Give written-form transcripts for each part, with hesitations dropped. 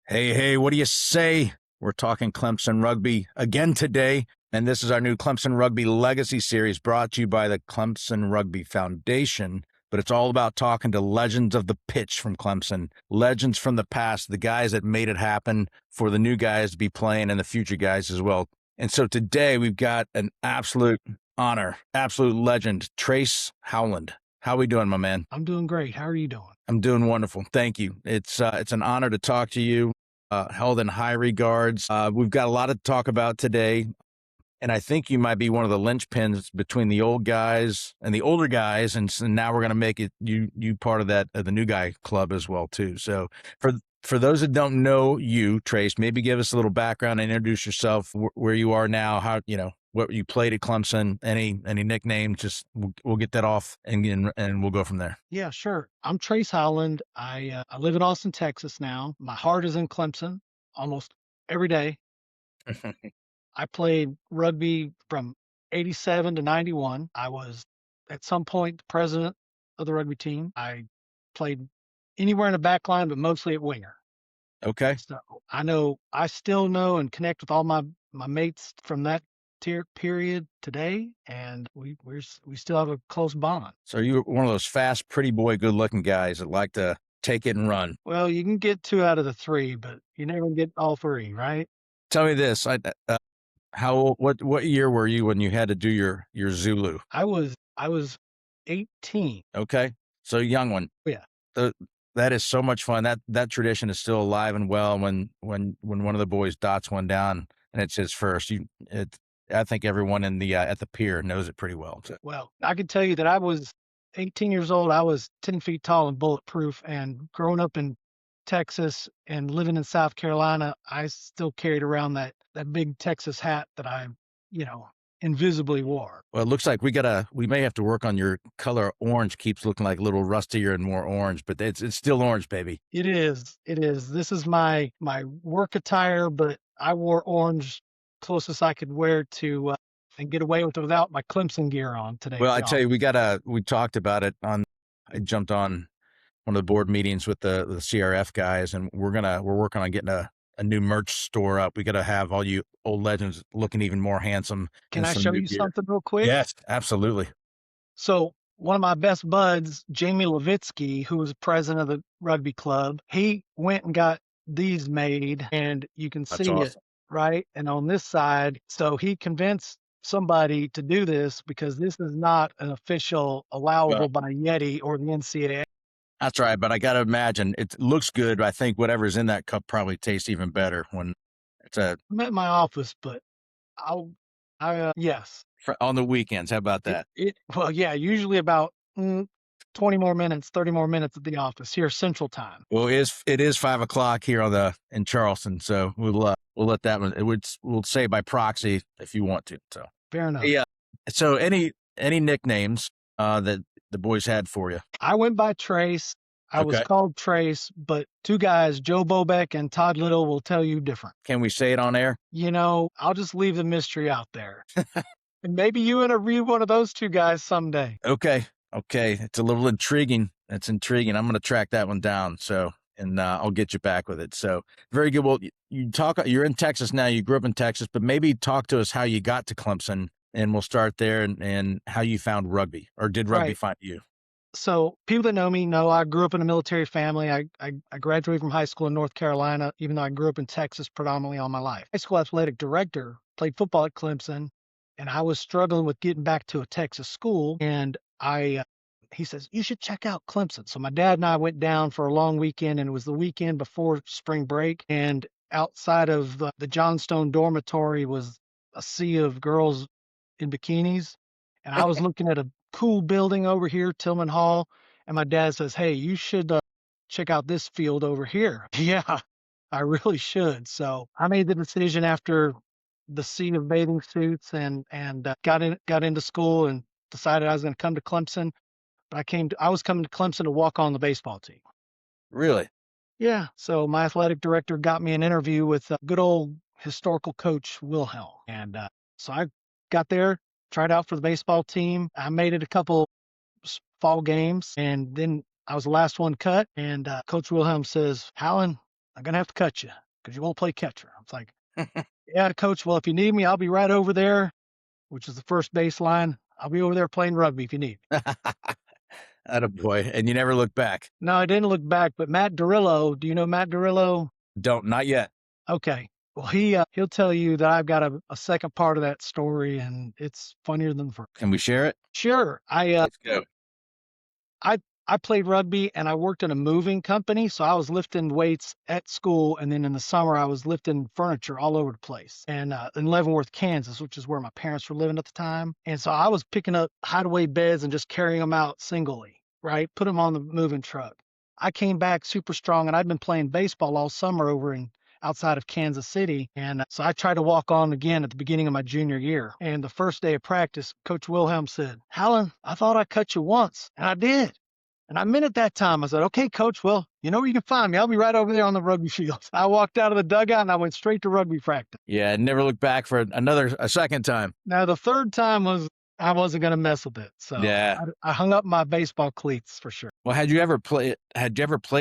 Hey, what do you say? We're talking Clemson Rugby again today, and this is our new Clemson Rugby Legacy Series brought to you by the Clemson Rugby Foundation. But it's all about talking to legends of the pitch from Clemson, legends from the past, the guys that made it happen for the new guys to be playing and the future guys as well. And so today we've got an absolute honor, absolute legend, Tres Howland. How we doing, my man? I'm doing great. How are you doing? I'm doing wonderful. Thank you. It's an honor to talk to you. Held in high regards. We've got a lot to talk about today, and I think you might be one of the linchpins between the old guys and the older guys, and so now we're going to make it you part of that the new guy club as well too. So for those that don't know you, Trace, maybe give us a little background and introduce yourself, where you are now, how what you played at Clemson, any nicknames. Just we'll get that off and we'll go from there. Yeah, sure. I'm Tres Howland. I live in Austin, Texas now. My heart is in Clemson almost every day. I played rugby from 87 to 91. I was at some point the president of the rugby team. I played anywhere in the back line, but mostly at winger. Okay. So I still know and connect with all my mates from that period today, and we still have a close bond. So you're one of those fast, pretty boy, good-looking guys that like to take it and run. Well, you can get 2 out of the 3, but you never get all 3, right? Tell me this: what year were you when you had to do your Zulu? I was 18. Okay, so young one. Yeah. That is so much fun. That tradition is still alive and well. When one of the boys dots one down and it's his first, I think everyone in the at the pier knows it pretty well. So. Well, I can tell you that I was 18 years old. I was 10 feet tall and bulletproof, and growing up in Texas and living in South Carolina, I still carried around that big Texas hat that I, invisibly wore. Well, it looks like we may have to work on your color. Orange keeps looking like a little rustier and more orange, but it's still orange, baby. It is. It is. This is my work attire, but I wore orange closest I could wear to and get away with it without my Clemson gear on today. Well, I tell you, we talked about it I jumped on one of the board meetings with the CRF guys, and we're working on getting a new merch store up. We got to have all you old legends looking even more handsome. Can I show you something real quick? Yes, absolutely. So one of my best buds, Jamie Levitsky, who was president of the rugby club, he went and got these made, and you can see it, right? And on this side, so he convinced somebody to do this because this is not an official allowable by Yeti or the NCAA. That's right, but I got to imagine it looks good. But I think whatever's in that cup probably tastes even better when it's I'm at my office, but yes. On the weekends. How about that? Well, yeah, usually about 20 more minutes, 30 more minutes at the office here, Central Time. Well, it is 5 o'clock here in Charleston, so we'll let that one. We'll say by proxy if you want to. So fair enough. Yeah. So any nicknames that the boys had for you? I went by Trace. I was called Trace, but 2 guys, Joe Bobeck and Todd Little, will tell you different. Can we say it on air? I'll just leave the mystery out there. And maybe you interview one of those 2 guys someday. Okay. It's a little intriguing. That's intriguing. I'm going to track that one down. So, and I'll get you back with it. So very good. Well, you're in Texas now. You grew up in Texas, but maybe talk to us how you got to Clemson, and we'll start there and how you found rugby, or did rugby find you? So people that know me know I grew up in a military family. I graduated from high school in North Carolina, even though I grew up in Texas predominantly all my life. High school athletic director, played football at Clemson, and I was struggling with getting back to a Texas school. And he says, you should check out Clemson. So my dad and I went down for a long weekend, and it was the weekend before spring break. And outside of the Johnstone dormitory was a sea of girls in bikinis. And I was looking at a cool building over here, Tillman Hall. And my dad says, hey, you should check out this field over here. Yeah, I really should. So I made the decision after the sea of bathing suits and got into school and decided I was going to come to Clemson. But I was coming to Clemson to walk on the baseball team. Really? Yeah. So my athletic director got me an interview with good old historical coach Wilhelm. And so I got there, tried out for the baseball team. I made it a couple fall games, and then I was the last one cut. And Coach Wilhelm says, Howland, I'm going to have to cut you because you won't play catcher. I was like, yeah, coach. Well, if you need me, I'll be right over there, which is the first baseline. I'll be over there playing rugby if you need me. Attaboy. And you never look back. No, I didn't look back, but Matt Dorillo, do you know Matt Dorillo? Not yet. Okay. Well, he'll tell you that I've got a second part of that story, and it's funnier than the first. Can we share it? Sure. Let's go. I played rugby and I worked in a moving company. So I was lifting weights at school. And then in the summer, I was lifting furniture all over the place and in Leavenworth, Kansas, which is where my parents were living at the time. And so I was picking up hideaway beds and just carrying them out singly, right? Put them on the moving truck. I came back super strong and I'd been playing baseball all summer outside of Kansas City. And so I tried to walk on again at the beginning of my junior year. And the first day of practice, Coach Wilhelm said, Howland, I thought I cut you once. And I did. And I meant at that time, I said, okay, coach, well, you know where you can find me. I'll be right over there on the rugby field. I walked out of the dugout and I went straight to rugby practice. Yeah, never look back for a second time. Now, the third time was I wasn't going to mess with it. So Yeah. I hung up my baseball cleats for sure. Well, had you ever played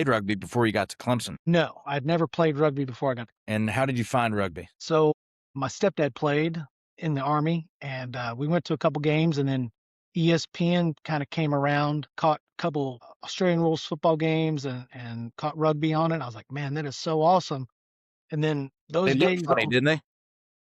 rugby before you got to Clemson? No, I'd never played rugby before I got to. And how did you find rugby? So my stepdad played in the Army and we went to a couple games and then ESPN kind of came around, caught a couple Australian rules football games and caught rugby on it. I was like, man, that is so awesome. And then those They days, looked funny, didn't they?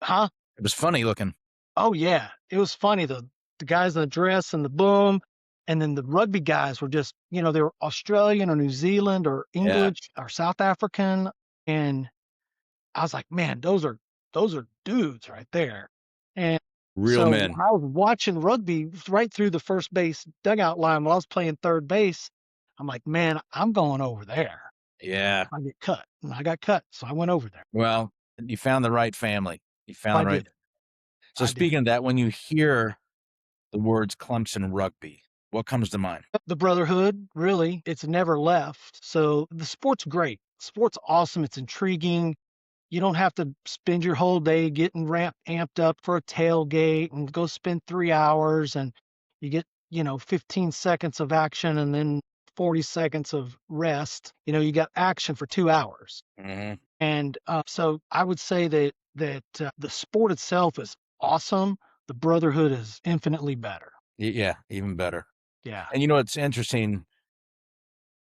huh? It was funny looking. Oh yeah, it was funny. The guys in the dress and the boom, and then the rugby guys were just, they were Australian or New Zealand or English or South African, and I was like, man, those are dudes right there. And Real so men. I was watching rugby right through the first base dugout line while I was playing third base. I'm like, man, I'm going over there. Yeah. I get cut. And I got cut. So I went over there. Well, you found the right family. You found I the right. did. So speaking of that, when you hear the words Clemson Rugby, what comes to mind? The Brotherhood, really, it's never left. So the sport's great. Sport's awesome. It's intriguing. You don't have to spend your whole day getting amped up for a tailgate and go spend 3 hours and you get, 15 seconds of action and then 40 seconds of rest. You got action for 2 hours. Mm-hmm. And so I would say that the sport itself is awesome. The Brotherhood is infinitely better. Yeah, even better. Yeah. And it's interesting.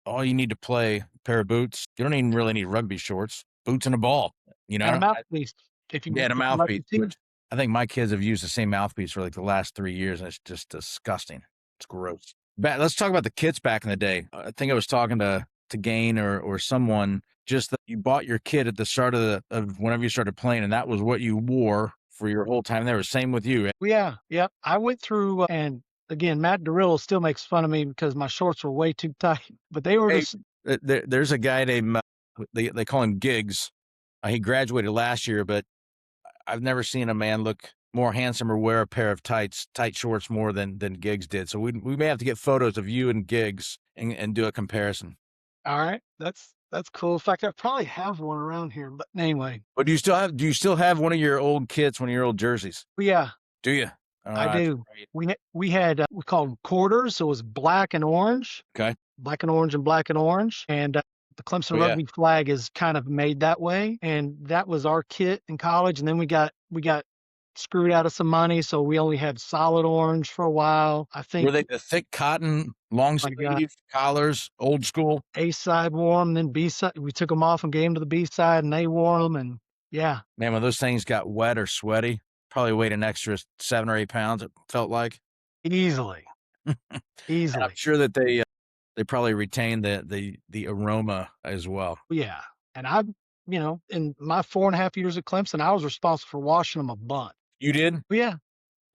All you need to play a pair of boots. You don't even really need rugby shorts, boots and a ball. And a mouthpiece. If you And a if you like mouthpiece. to see. Which I think my kids have used the same mouthpiece for like the last 3 years, and it's just disgusting. It's gross. Let's talk about the kits back in the day. I think I was talking to Gain or someone, just that you bought your kit at the start of whenever you started playing, and that was what you wore for your whole time there. Same with you. Yeah. I went through, and again, Matt Dorillo still makes fun of me because my shorts were way too tight, but they were just. There's a guy named, they call him Giggs. He graduated last year, but I've never seen a man look more handsome or wear a pair of tight shorts more than Giggs did. So we may have to get photos of you and Giggs and do a comparison. All right. That's cool. In fact, I probably have one around here, but anyway. But do you still have one of your old kits, one of your old jerseys? Yeah. Do you? I do. We had, we called them quarters. So it was black and orange. Okay. Black and orange and black and orange. And the Clemson Rugby flag is kind of made that way. And that was our kit in college. And then we got screwed out of some money. So we only had solid orange for a while. I think. Were they the thick cotton, long sleeve collars, old school? A side wore them, then B side. We took them off and gave them to the B side and they wore them. And yeah. Man, when those things got wet or sweaty, probably weighed an extra 7 or 8 pounds, it felt like. Easily. And I'm sure that they probably retained the aroma as well. Yeah. And I, in my 4.5 years at Clemson, I was responsible for washing them a bunch. You did? Yeah.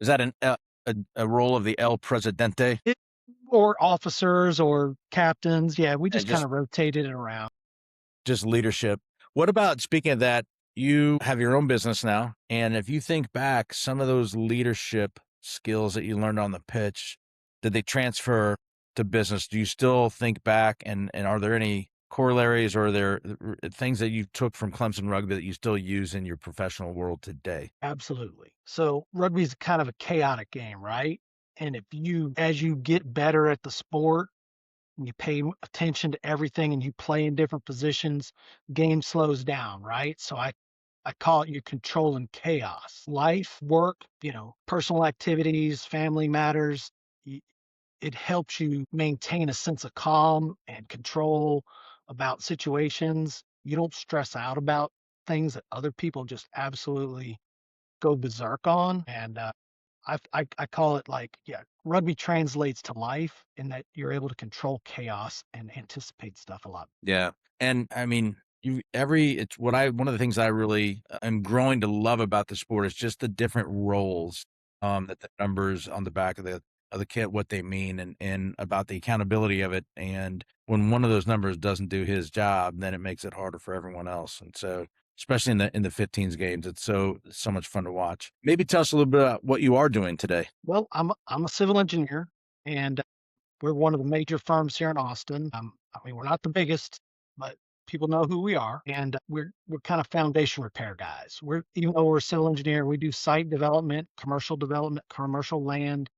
Is that a role of the El Presidente? Or officers or captains. Yeah, we just kind of rotated it around. Just leadership. What about, speaking of that, you have your own business now, and if you think back, some of those leadership skills that you learned on the pitch, did they transfer to business? Do you still think back, and are there any corollaries, or are there things that you took from Clemson Rugby that you still use in your professional world today? Absolutely. So rugby is kind of a chaotic game, right? And as you get better at the sport, and you pay attention to everything and you play in different positions, game slows down, right? So I call it, you're controlling chaos. Life, work, personal activities, family matters. y- It helps you maintain a sense of calm and control about situations. You don't stress out about things that other people just absolutely go berserk on. And I call it, like, yeah, rugby translates to life in that you're able to control chaos and anticipate stuff a lot. Yeah. And I mean, it's what one of the things I really am growing to love about the sport is just the different roles that the numbers on the back of the kit, what they mean, and about the accountability of it. And when one of those numbers doesn't do his job, then it makes it harder for everyone else. And so, especially in the 15s games, it's so much fun to watch. Maybe tell us a little bit about what you are doing today. Well, I'm a civil engineer, and we're one of the major firms here in Austin. I mean, we're not the biggest, but people know who we are, and we're kind of foundation repair guys. We're Even though we're a civil engineer, we do site development, commercial land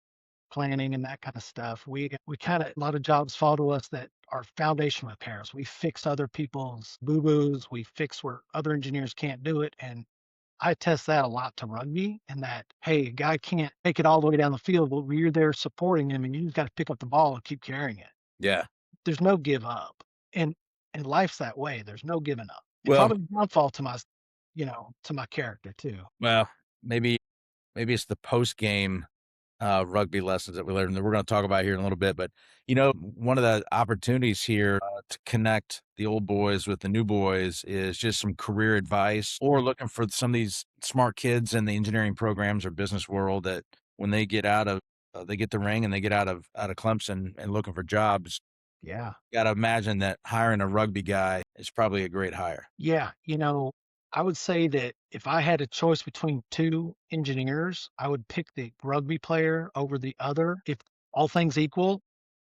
planning, and that kind of stuff. We kind of, a lot of jobs fall to us that are foundation repairs. We fix other people's boo boos. We fix where other engineers can't do it, and I attest that a lot to rugby, and that, hey, a guy can't make it all the way down the field, but you're there supporting him, and you just got to pick up the ball and keep carrying it. Yeah. There's no give up, and life's that way. There's no giving up. And Well, probably a downfall to to my character too. well, maybe it's the post game rugby lessons that we learned that we're going to talk about here in a little bit. But, one of the opportunities here to connect the old boys with the new boys is just some career advice or looking for some of these smart kids in the engineering programs or business world that when they get they get the ring and they get out of Clemson and looking for jobs, Yeah. got to imagine that hiring a rugby guy is probably a great hire. Yeah, I would say that if I had a choice between two engineers, I would pick the rugby player over the other, if all things equal,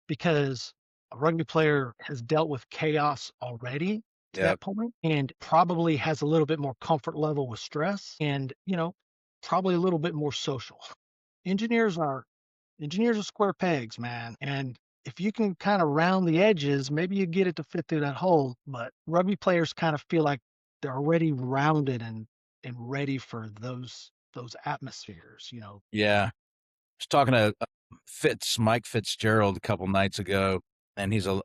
because a rugby player has dealt with chaos already to Yeah. that point and probably has a little bit more comfort level with stress and, probably a little bit more social. Engineers are Engineers are square pegs, man. And if you can kind of round the edges, maybe you get it to fit through that hole. But rugby players kind of feel like they're already rounded and ready for those atmospheres. Yeah. Was talking to Mike Fitzgerald a couple nights ago, and he's a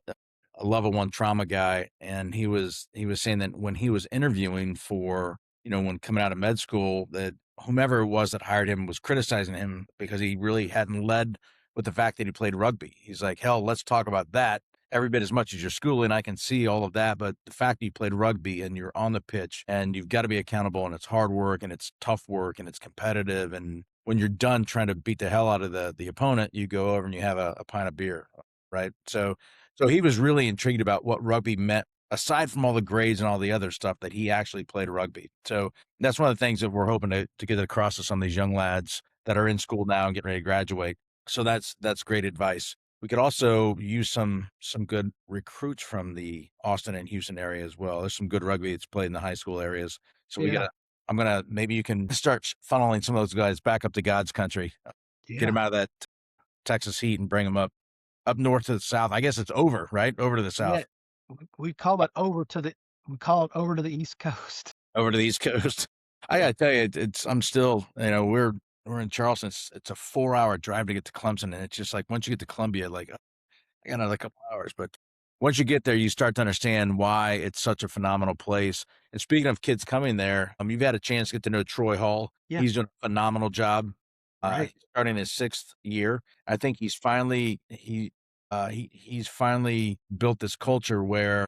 level one trauma guy, and he was saying that when he was interviewing for when coming out of med school, that whomever it was that hired him was criticizing him because he really hadn't led with the fact that he played rugby. He's like, hell, let's talk about that every bit as much as your schooling. I can see all of that, but the fact that you played rugby and you're on the pitch and you've got to be accountable and it's hard work and it's tough work and it's competitive, and when you're done trying to beat the hell out of the opponent, you go over and you have a pint of beer, right? So he was really intrigued about what rugby meant aside from all the grades and all the other stuff, that he actually played rugby. So that's one of the things that we're hoping to get across to some of these young lads that are in school now and getting ready to graduate. So that's great advice. We could also use some good recruits from the Austin and Houston area as well. There's some good rugby that's played in the high school areas. So Yeah. maybe you can start funneling some of those guys back up to God's country, get Yeah. them out of that Texas heat and bring them up north to the south. I guess it's over, right? Over to the Yeah. south, We call it we call it over to the East Coast. over to the East Coast. I Yeah. gotta tell you, I'm still, we're in Charleston. It's a 4-hour drive to get to Clemson, and it's just like once you get to Columbia, like I got another couple hours, but once you get there, you start to understand why it's such a phenomenal place. And speaking of kids coming there, you've had a chance to get to know Troy Hall. Yeah. He's doing a phenomenal job. Right. He's starting his 6th year. I think he's finally built this culture where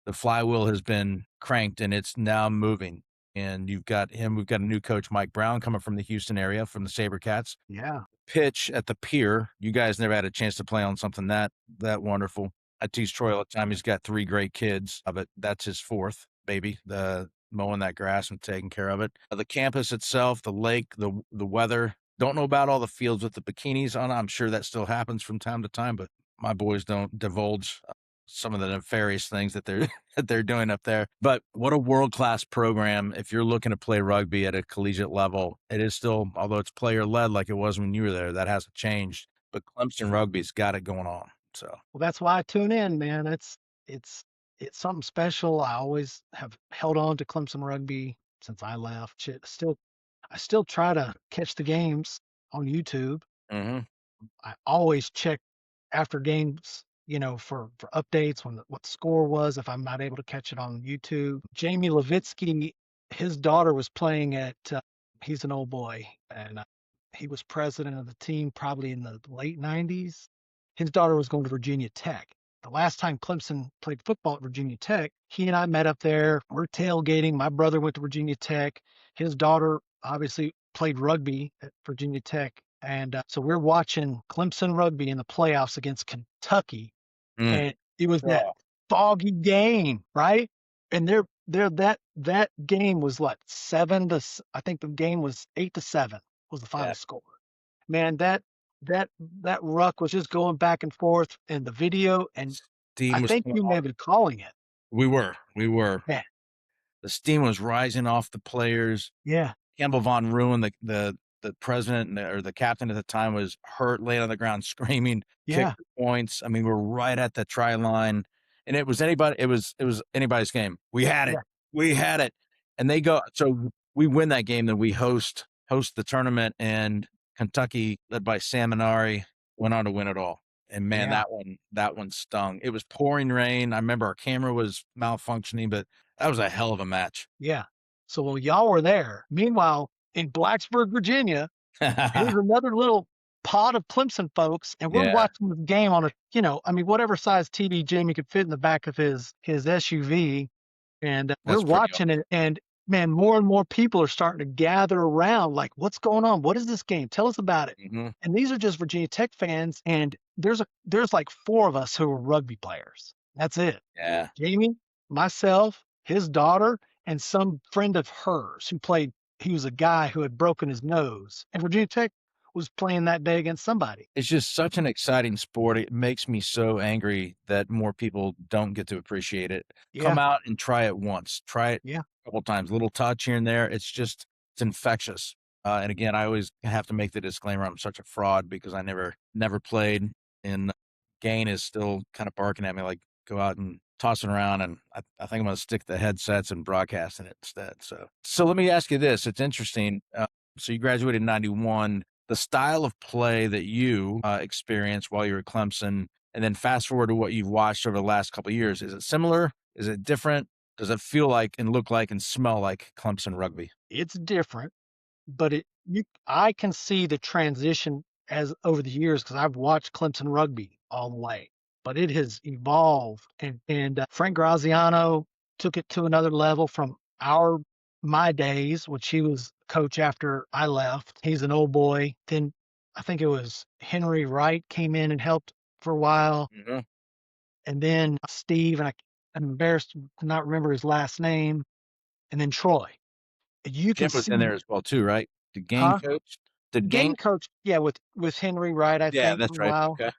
the flywheel has been cranked and it's now moving. And you've got him. We've got a new coach, Mike Brown, coming from the Houston area, from the SaberCats. Yeah. Pitch at the pier. You guys never had a chance to play on something that wonderful. I tease Troy all the time. He's got 3 great kids, but that's his 4th baby. The mowing that grass and taking care of it. The campus itself, the lake, the weather. Don't know about all the fields with the bikinis on. I'm sure that still happens from time to time, but my boys don't divulge some of the nefarious things that they're that they're doing up there. But what a world-class program. If you're looking to play rugby at a collegiate level, it is still, although it's player-led like it was when you were there, that hasn't changed. But Clemson Rugby's got it going on. So, Well, that's why I tune in, man. It's it's something special. I always have held on to Clemson rugby since I left. Shit, I still try to catch the games on YouTube. mhm. I always check after games, for updates what the score was if I'm not able to catch it on YouTube. Jamie Levitsky, his daughter was playing at. He's an old boy, and he was president of the team probably in the late '90s. His daughter was going to Virginia Tech. The last time Clemson played football at Virginia Tech, he and I met up there. We're tailgating. My brother went to Virginia Tech. His daughter obviously played rugby at Virginia Tech. And so we're watching Clemson rugby in the playoffs against Kentucky. Mm. And it was that Oh, foggy game, right? And that game was what, I think the game was 8-7 was the yeah. final score. Man, that that ruck was just going back and forth in the video, and I Steam was think coming you may off. have been calling it. We were. Man, The steam was rising off the players. yeah, Campbell Von Ruin, the president or the captain at the time, was hurt, laying on the ground screaming, kick yeah, the points. I mean, we're right at the try line, and it was anybody's game. We had it. yeah, We had it. And they go so we win that game, then we host the tournament, and Kentucky, led by Sam Minari, went on to win it all. And man, yeah. that one stung. It was pouring rain. I remember our camera was malfunctioning, but that was a hell of a match. Yeah. So while y'all were there, meanwhile, in Blacksburg, Virginia, here's another little pod of Clemson folks, and we're Yeah, watching the game on I mean, whatever size TV Jamie could fit in the back of his SUV, and we're that's pretty watching it. And man, more and more people are starting to gather around. Like, what's going on? What is this game? Tell us about it. awesome. Mhm. And these are just Virginia Tech fans, and there's like four of us who are rugby players. That's it. Yeah. Jamie, myself, his daughter, and some friend of hers who played. He was a guy who had broken his nose, and Virginia Tech was playing that day against somebody. It's just such an exciting sport. It makes me so angry that more people don't get to appreciate it. Come Yeah, out and try it once. Try it yeah, a couple times, little touch here and there. It's infectious. And again, I always have to make the disclaimer, I'm such a fraud because I never played, and Gain is still kind of barking at me like, "Go out and toss it around," and I think I'm gonna stick the headsets and broadcasting it instead. So let me ask you this, it's interesting, so you graduated in '91. The style of play that you, experienced while you were at Clemson, and then fast forward to what you've watched over the last couple of years, is it similar? Is it different? Does it feel like and look like and smell like Clemson rugby? it's different, but I can see the transition as over the years because I've watched Clemson rugby all the way, but it has evolved, and Frank Graziano took it to another level from my days, which he was coach after I left. He's an old boy. Then I think it was Henry Wright came in and helped for a while, Mhm. and then Steve, and I'm embarrassed to not remember his last name, and then Troy. You can Jim was in see, there as well too, right? Did Gain huh? coach? Did Gain Game coach, yeah, with Henry Wright, I Yeah, think, for that's a right, while. okay.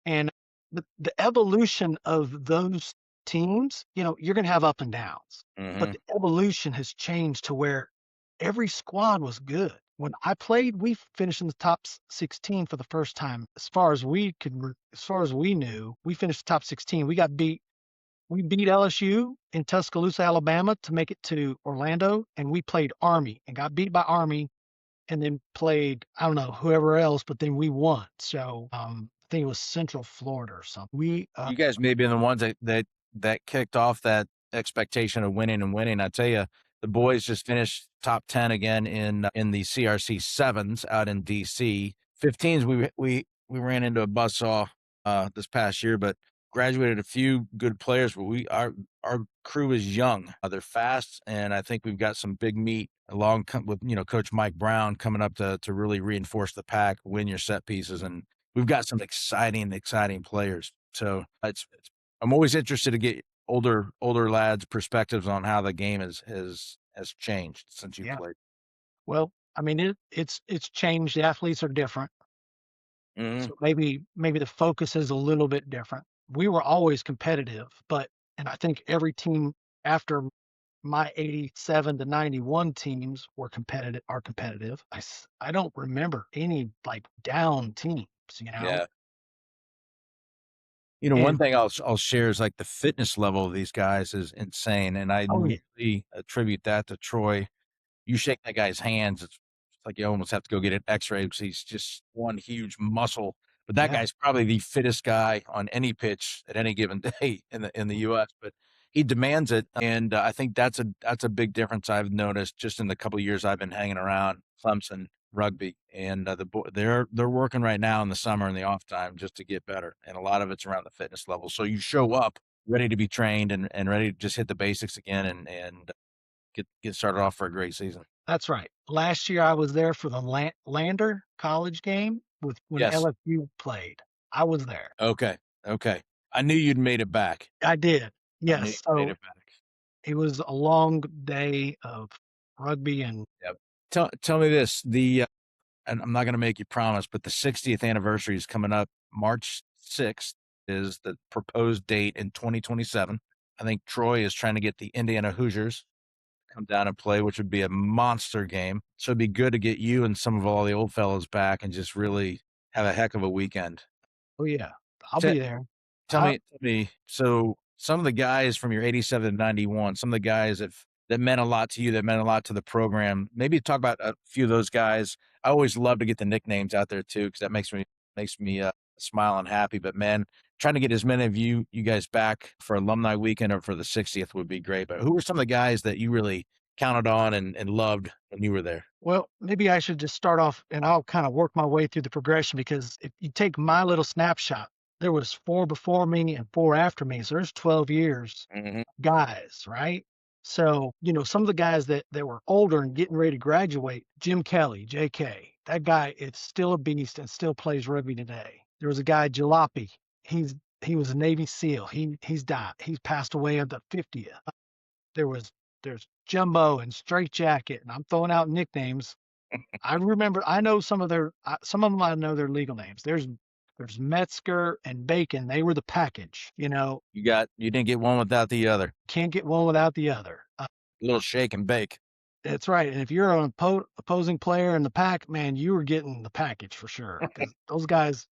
And the evolution of those teams, you're gonna have up and downs, but Mhm. the evolution has changed to where every squad was good. When I played, we finished in the top 16 for the first time. As far as we knew, we finished top 16. We beat LSU in Tuscaloosa, Alabama to make it to Orlando, and we played Army and got beat by Army and then played, I don't know, whoever else, but then we won. So I think it was Central Florida or something. You guys may have been the ones that kicked off that expectation of winning and winning. I tell you, the boys just finished top 10 again in the CRC sevens out in DC. 15s we ran into a buzzsaw this past year, but graduated a few good players. But our crew is young. They're fast, and I think we've got some big meat with Coach Mike Brown coming up to really reinforce the pack, win your set pieces, and we've got some exciting players. So I'm always interested to get older lads' perspectives on how the game has changed since you Yeah. played. Well, I mean, it's changed. The athletes are different, Mhm. so maybe the focus is a little bit different. We were always competitive, and I think every team after my 87 to 91 teams are competitive. I don't remember any like down teams. Yeah. One And thing I'll share is like the fitness level of these guys is insane, and I oh yeah, really attribute that to Troy. You shake that guy's hands, it's like you almost have to go get an X-ray because he's just one huge muscle. But that yeah, guy's probably the fittest guy on any pitch at any given day in the U.S. But he demands it, and I think that's a big difference I've noticed just in the couple of years I've been hanging around Clemson rugby, and they're working right now in the summer and the off time just to get better, and a lot of it's around the fitness level. So you show up ready to be trained and ready to just hit the basics again and get started off for a great season. that's right. Last year I was there for the Lander college game with when Yes. LSU played. I was there. Okay. Okay. I knew you'd made it back. I did. I knew you Yes. made So it back. it was a long day of rugby and Yep. Tell me this, and I'm not gonna make you promise, but the 60th anniversary is coming up. March 6th is the proposed date in 2027. I think Troy is trying to get the Indiana Hoosiers to come down and play, which would be a monster game. So it'd be good to get you and some of all the old fellows back and just really have a heck of a weekend. oh yeah, I'll be there. Tell I, me, so some of the guys from your 87 to 91, some of the guys that meant a lot to you, that meant a lot to the program. Maybe talk about a few of those guys. I always love to get the nicknames out there too, because that makes me smile and happy. But man, trying to get as many of you guys back for alumni weekend or for the 60th would be great. But who were some of the guys that you really counted on and loved when you were there? well, maybe I should just start off and I'll kind of work my way through the progression because if you take my little snapshot, there was 4 before me and 4 after me. So there's 12 years Hmm. guys, right? So, some of the guys that were older and getting ready to graduate, Jim Kelly, JK, that guy is still a beast and still plays rugby today. There was a guy, Jalopy. He's he was a Navy SEAL. He's died. He's passed away at the 50th. There was there's Jumbo and Straight Jacket, and I'm throwing out nicknames. I know some of them I know their legal names. There's Metzger and Bacon. They were the package. You didn't get one without the other. Can't get one without the other. A little shake and bake. That's right. And if you're an opposing player in the pack, man, you were getting the package for sure. Because those guys,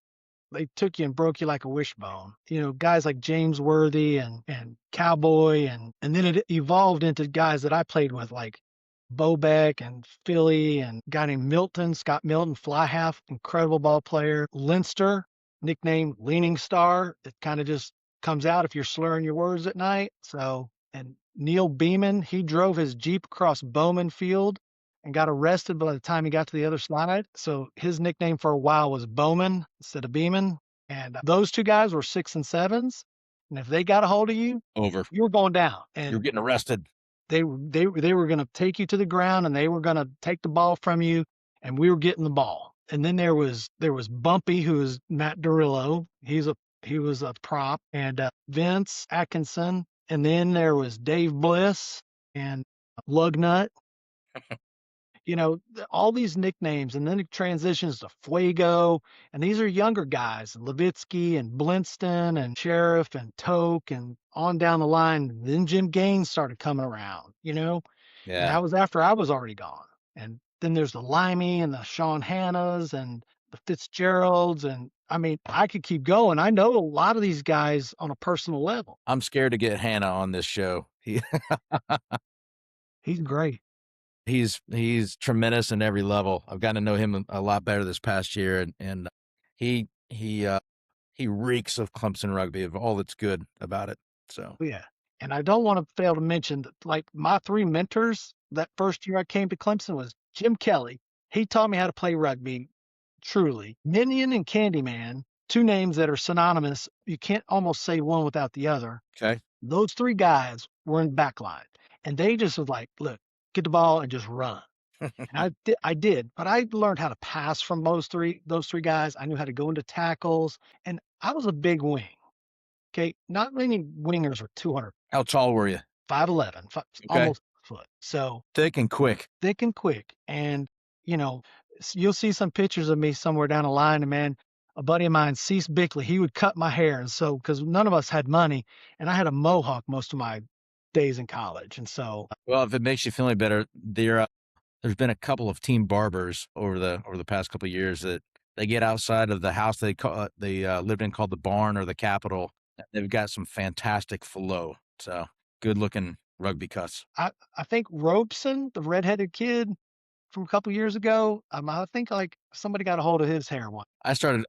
they took you and broke you like a wishbone. Guys like James Worthy and Cowboy, and then it evolved into guys that I played with like Bobeck and Philly and a guy named Milton, Scott Milton, fly half, incredible ball player. Linster, nicknamed Leaning Star. It kind of just comes out if you're slurring your words at night. So, and Neil Beeman, he drove his Jeep across Bowman Field and got arrested by the time he got to the other side. So his nickname for a while was Bowman instead of Beeman. And those two guys were 6 and 7s. And if they got a hold of you, Over. you were going down. You're And getting arrested. they were going to take you to the ground and they were going to take the ball from you, and we were getting the ball. And then there was Bumpy, who is Matt Durillo. He was a prop, and Vince Atkinson, and then there was Dave Bliss and Lugnut. All these nicknames, and then it transitions to Fuego, and these are younger guys, Levitsky and Blinston and Sheriff and Toke and on down the line. Then Jim Gaines started coming around, and Yeah. that was after I was already gone. And then there's the Limey and the Sean Hannas and the Fitzgeralds, and I mean, I could keep going. I know a lot of these guys on a personal level. I'm scared to get Hannah on this show. He's great. He's tremendous in every level. I've gotten to know him a lot better this past year, and he reeks of Clemson rugby, of all that's good about it. So Oh, yeah. And I don't want to fail to mention that, like, my 3 mentors that first year I came to Clemson was Jim Kelly. He taught me how to play rugby, truly. Minion and Candyman, 2 names that are synonymous. You can't almost say one without the other. okay, Those 3 guys were in backline, and they just was like, "Look, get the ball and just run." And I did, but I learned how to pass from those three guys. I knew how to go into tackles, and I was a big wing. Okay, not many wingers are 200, how tall were you? 5'11", Okay, almost foot. So thick and quick. thick and quick. And, you'll see some pictures of me somewhere down the line. And man, a buddy of mine, Cease Bickley, he would cut my hair. And so, because none of us had money, and I had a mohawk most of my days in college. And so, Well, if it makes you feel any better, there's been a couple of team barbers over the past couple of years that they get outside of the house they lived in called the barn or the Capitol. They've got some fantastic flow. So good looking rugby cuts. I think Robeson, the redheaded kid from a couple years ago, I think like somebody got a hold of his hair one. I started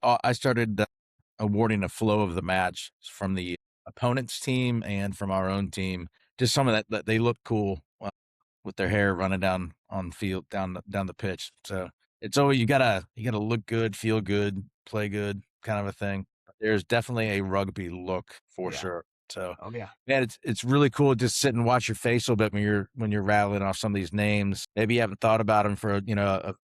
awarding a flow of the match from the opponent's team and from our own team. Just some of that they look cool with their hair running down on the field, down the pitch. So it's always you gotta look good, feel good, play good, kind of a thing. There's definitely a rugby look for Yeah. sure. So Oh yeah. man, it's really cool to just sit and watch your face a little bit when you're rattling off some of these names. Maybe you haven't thought about them for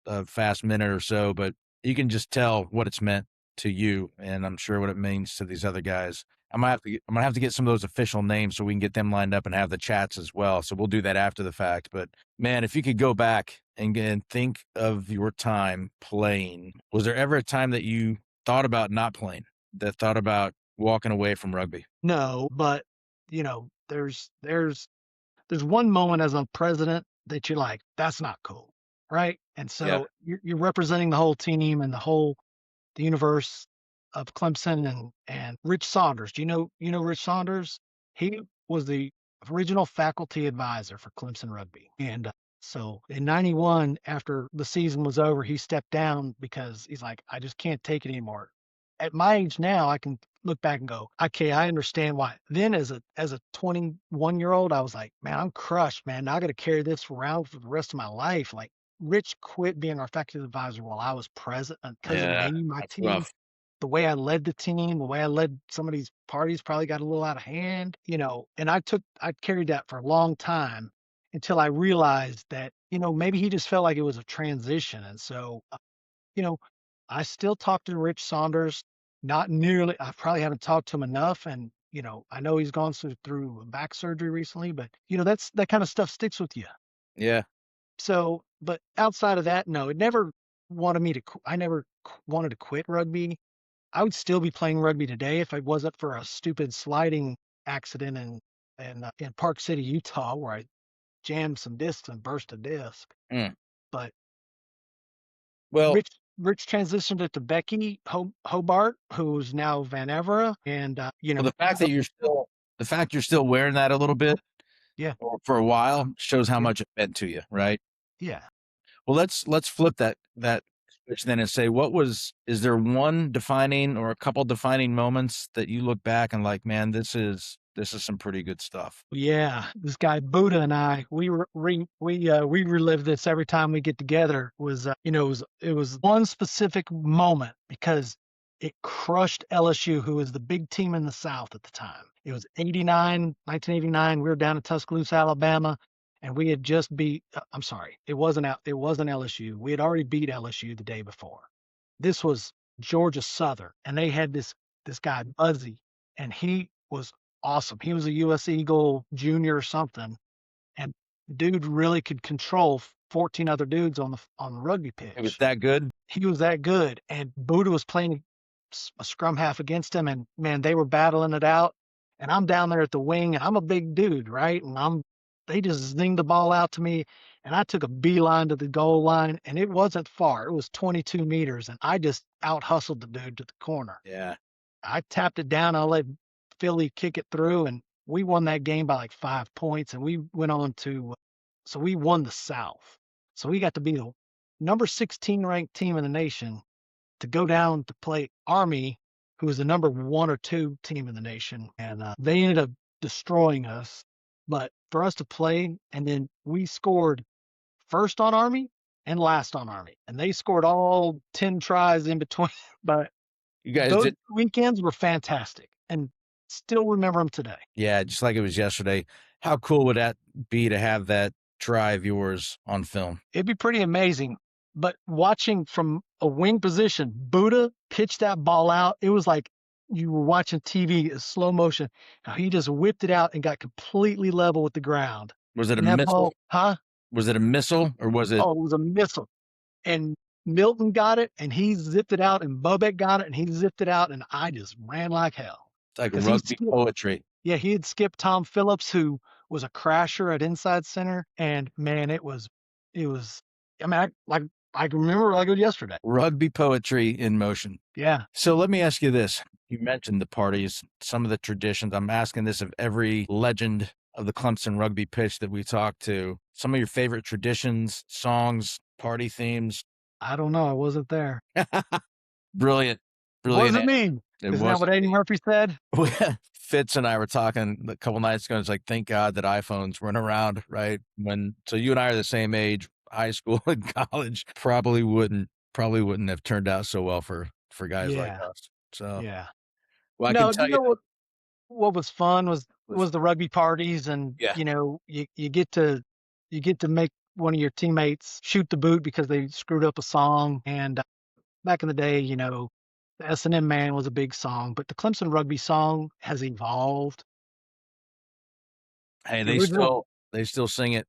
a fast minute or so, but you can just tell what it's meant to you, and I'm sure what it means to these other guys. I'm gonna have to get some of those official names so we can get them lined up and have the chats as well. So we'll do that after the fact. But man, if you could go back and think of your time playing, was there ever a time that you thought about not playing, that thought about walking away from rugby? No, but there's one moment as a president that you're like, that's not cool, right? And Yeah. so you're representing the whole team and the universe of Clemson and Rich Saunders. Do you know Rich Saunders? He was the original faculty advisor for Clemson Rugby. And so in 91, after the season was over, he stepped down because he's like, I just can't take it anymore. At my age now, I can look back and go, okay, I understand why. Then as a 21-year-old, I was like, man, I'm crushed, man. Now I got to carry this around for the rest of my life. Like Rich quit being our faculty advisor while I was present because of Yeah, me, my that's team, rough. the way I led the team, the way I led some of these parties probably got a little out of hand, and I carried that for a long time until I realized that, maybe he just felt like it was a transition. And so, you know, I still talk to Rich Saunders, not nearly, I probably haven't talked to him enough. And, I know he's gone through back surgery recently, but, that kind of stuff sticks with you. Yeah. So, but outside of that, no, it never I never wanted to quit rugby. I would still be playing rugby today if it wasn't for a stupid sliding accident in Park City, Utah, where I jammed some discs and burst a disc. Mm. But Well, Rich transitioned it to Becky Hobart, who's now Van Evera, and well, the fact you're still wearing that a little bit yeah, or for a while shows how yeah, much it meant to you, right? yeah. Well, let's flip that switch then and say, is there one defining or a couple defining moments that you look back and like, man, this is some pretty good stuff. Yeah, this guy Buddha and I, we relive this every time we get together. It was one specific moment because it crushed LSU, who was the big team in the South at the time. It was 1989. We were down in Tuscaloosa, Alabama, and we had just beat. I'm sorry, it wasn't LSU. We had already beat LSU the day before. This was Georgia Southern, and they had this guy Buzzy, and he was awesome. He was a US Eagle junior or something, and the dude really could control 14 other dudes on the rugby It was pitch. that good. He was that good, and Buddha was playing a scrum half against him, and man, they were battling it out. And I'm down there at the wing, and I'm a big dude, right? And they just zinged the ball out to me, and I took a beeline to the goal line, and it wasn't far. It was 22 meters, and I just out hustled the dude to the corner. Yeah. I tapped it down. I let Philly kick it through, and we won that game by like 5 points. And we went on so we won the South. So we got to be the number 16 ranked team in the nation to go down to play Army, who was the number 1 or 2 team in the nation. And they ended up destroying us. But for us to play, and then we scored first on Army and last on Army. And they scored all 10 tries in between. But You guys those did. weekends were fantastic and still remember them today. Yeah, just like it was yesterday. How cool would that be to have that try of yours on film? It'd be pretty amazing. But watching from a wing position, Buddha pitched that ball out. It was like you were watching TV in slow motion. How he just whipped it out and got completely level with the ground. Was it a And that missile? ball, huh? Was it a missile or was it Oh, it was a missile. And Milton got it and he zipped it out, and Bobek got it and he zipped it out, and I just ran like hell like because rugby poetry? yeah, he had skipped Tom Phillips, who was a crasher at inside center, and man, it was I mean, I can remember like it was yesterday. Rugby poetry in motion. Yeah. So let me ask you this. You mentioned the parties, some of the traditions. I'm asking this of every legend of the Clemson rugby pitch that we talk to. Some of your favorite traditions, songs, party themes. I don't know. I wasn't there. Brilliant. It Brilliant. wasn't me. It Isn't that what wasn't Eddie me. Murphy said? Fitz and I were talking a couple nights ago. It's like, thank God that iPhones weren't around, right? So you and I are the same age, high school and college, probably wouldn't have turned out so well for guys like Yeah. us. So, Yeah. well, I can No, tell you you know what was fun was, was the rugby parties, and yeah. you get to make one of your teammates shoot the boot because they screwed up a song. And back in the day, the S&M Man was a big song, but the Clemson Rugby song has evolved. Hey, The they original, still sing it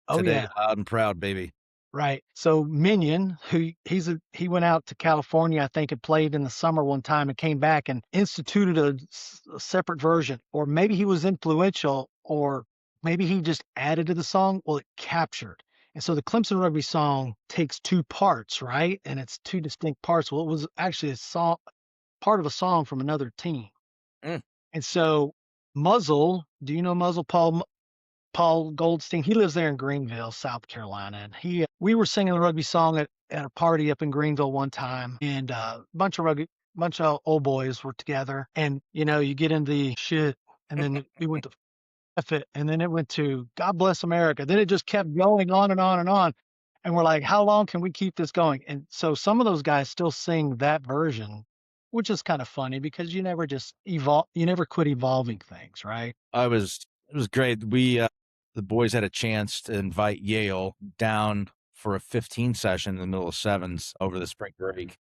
oh today, yeah, loud and proud, baby. right. So Minion, he went out to California, I think, and played in the summer one time, and came back and instituted a separate version, or maybe he was influential, or maybe he just added to the song. Well, it captured. And so the Clemson Rugby song takes two parts, right? And it's two distinct parts. Well, it was actually a song, part of a song from another team. Mm. And so Muzzle, do you know Muzzle Paul Goldstein? He lives there in Greenville, South Carolina, and we were singing a rugby song at a party up in Greenville one time, and bunch of old boys were together, and you get into the shit, and then we went to F it, and then it went to God Bless America. Then it just kept going on and on and on. And we're like, how long can we keep this going? And so some of those guys still sing that version, which is kind of funny because you never just evolve, you never quit evolving things, right? It was great. The boys had a chance to invite Yale down for a 15 session in the middle of sevens over the spring break.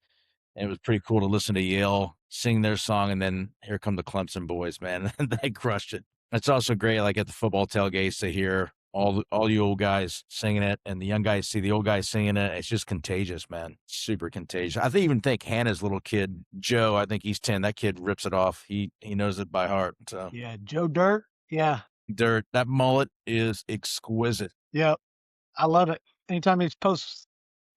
And it was pretty cool to listen to Yale sing their song, and then here come the Clemson boys, man. They crushed it. It's also great, like at the football tailgates, to hear all you old guys singing it, and the young guys see the old guys singing it. It's just contagious, man. Super contagious. Even think Hannah's little kid, Joe, I think he's 10. That kid rips it off. He knows it by heart. So Yeah, Joe Dirt. Yeah, Dirt, that mullet is exquisite. yeah, I love it. Anytime he posts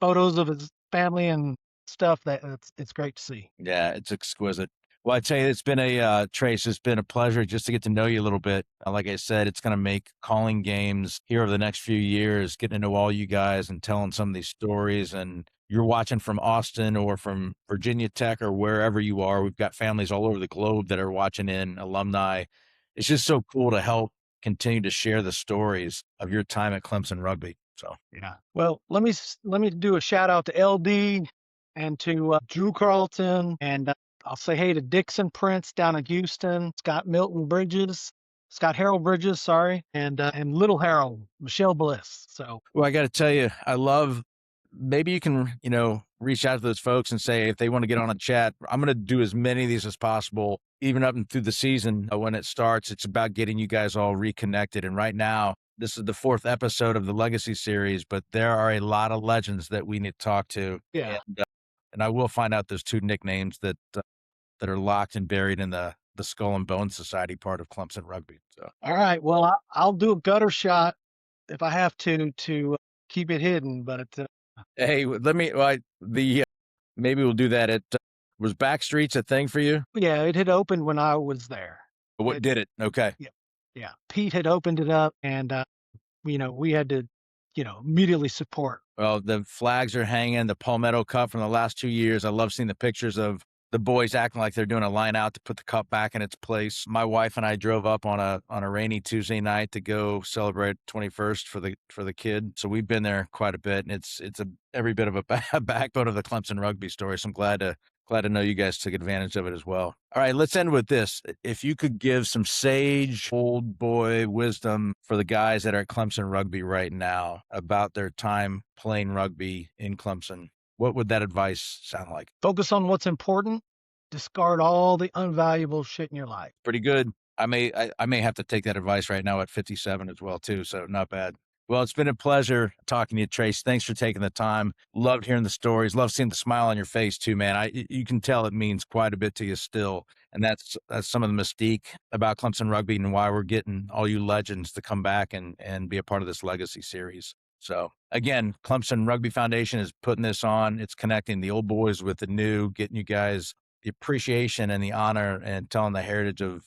photos of his family and stuff, it's great to see. Yeah, it's exquisite. Well, I tell you, it's been Trace, it's been a pleasure just to get to know you a little bit. Like I said, it's going to make calling games here over the next few years, getting to know all you guys and telling some of these stories. And you're watching from Austin or from Virginia Tech or wherever you are. We've got families all over the globe that are watching in, alumni. It's just so cool to help continue to share the stories of your time at Clemson Rugby. So, Yeah. Well, let me do a shout out to LD and to Drew Carlton, and I'll say hey to Dixon Prince down in Houston, Scott Harold Bridges, sorry, and Little Harold, Michelle Bliss. So well, I got to tell you, I love. Maybe you can, reach out to those folks and say if they want to get on a chat. I'm going to do as many of these as possible, even up and through the season when it starts. It's about getting you guys all reconnected. And right now, this is the 4th episode of the Legacy Series, but there are a lot of legends that we need to talk to. yeah. And I will find out those 2 nicknames that are locked and buried in the Skull and Bone Society part of Clemson Rugby. So, All right. Well, I'll do a gutter shot if I have to keep it hidden, but hey, let me. Maybe we'll do that. Was Backstreets a thing for you? yeah, it had opened when I was there. What did it? Okay. Yeah, yeah. Pete had opened it up, and we had to, immediately support. Well, the flags are hanging, the Palmetto Cup from the last 2 years. I love seeing the pictures of the boys acting like they're doing a line out to put the cup back in its place. My wife and I drove up on a rainy Tuesday night to go celebrate 21st for the kid. So we've been there quite a bit, and it's every bit of a backbone of the Clemson rugby story. So I'm glad to know you guys took advantage of it as well. All right, let's end with this. If you could give some sage old boy wisdom for the guys that are at Clemson Rugby right now about their time playing rugby in Clemson, what would that advice sound like? Focus on what's important. Discard all the unvaluable shit in your life. Pretty good. I may have to take that advice right now at 57 as well too. So not bad. Well, it's been a pleasure talking to you, Trace. Thanks for taking the time. Loved hearing the stories. Love seeing the smile on your face too, man. You can tell it means quite a bit to you still, and that's some of the mystique about Clemson Rugby and why we're getting all you legends to come back and be a part of this legacy series. So again, Clemson Rugby Foundation is putting this on. It's connecting the old boys with the new, getting you guys the appreciation and the honor and telling the heritage of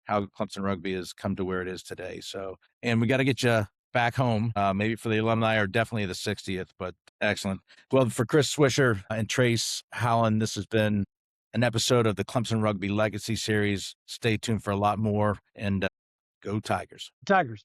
how Clemson Rugby has come to where it is today. So, and we got to get you back home, maybe for the alumni or definitely the 60th, but excellent. Well, for Chris Swisher and Tres Howland, this has been an episode of the Clemson Rugby Legacy Series. Stay tuned for a lot more, and go Tigers. Tigers.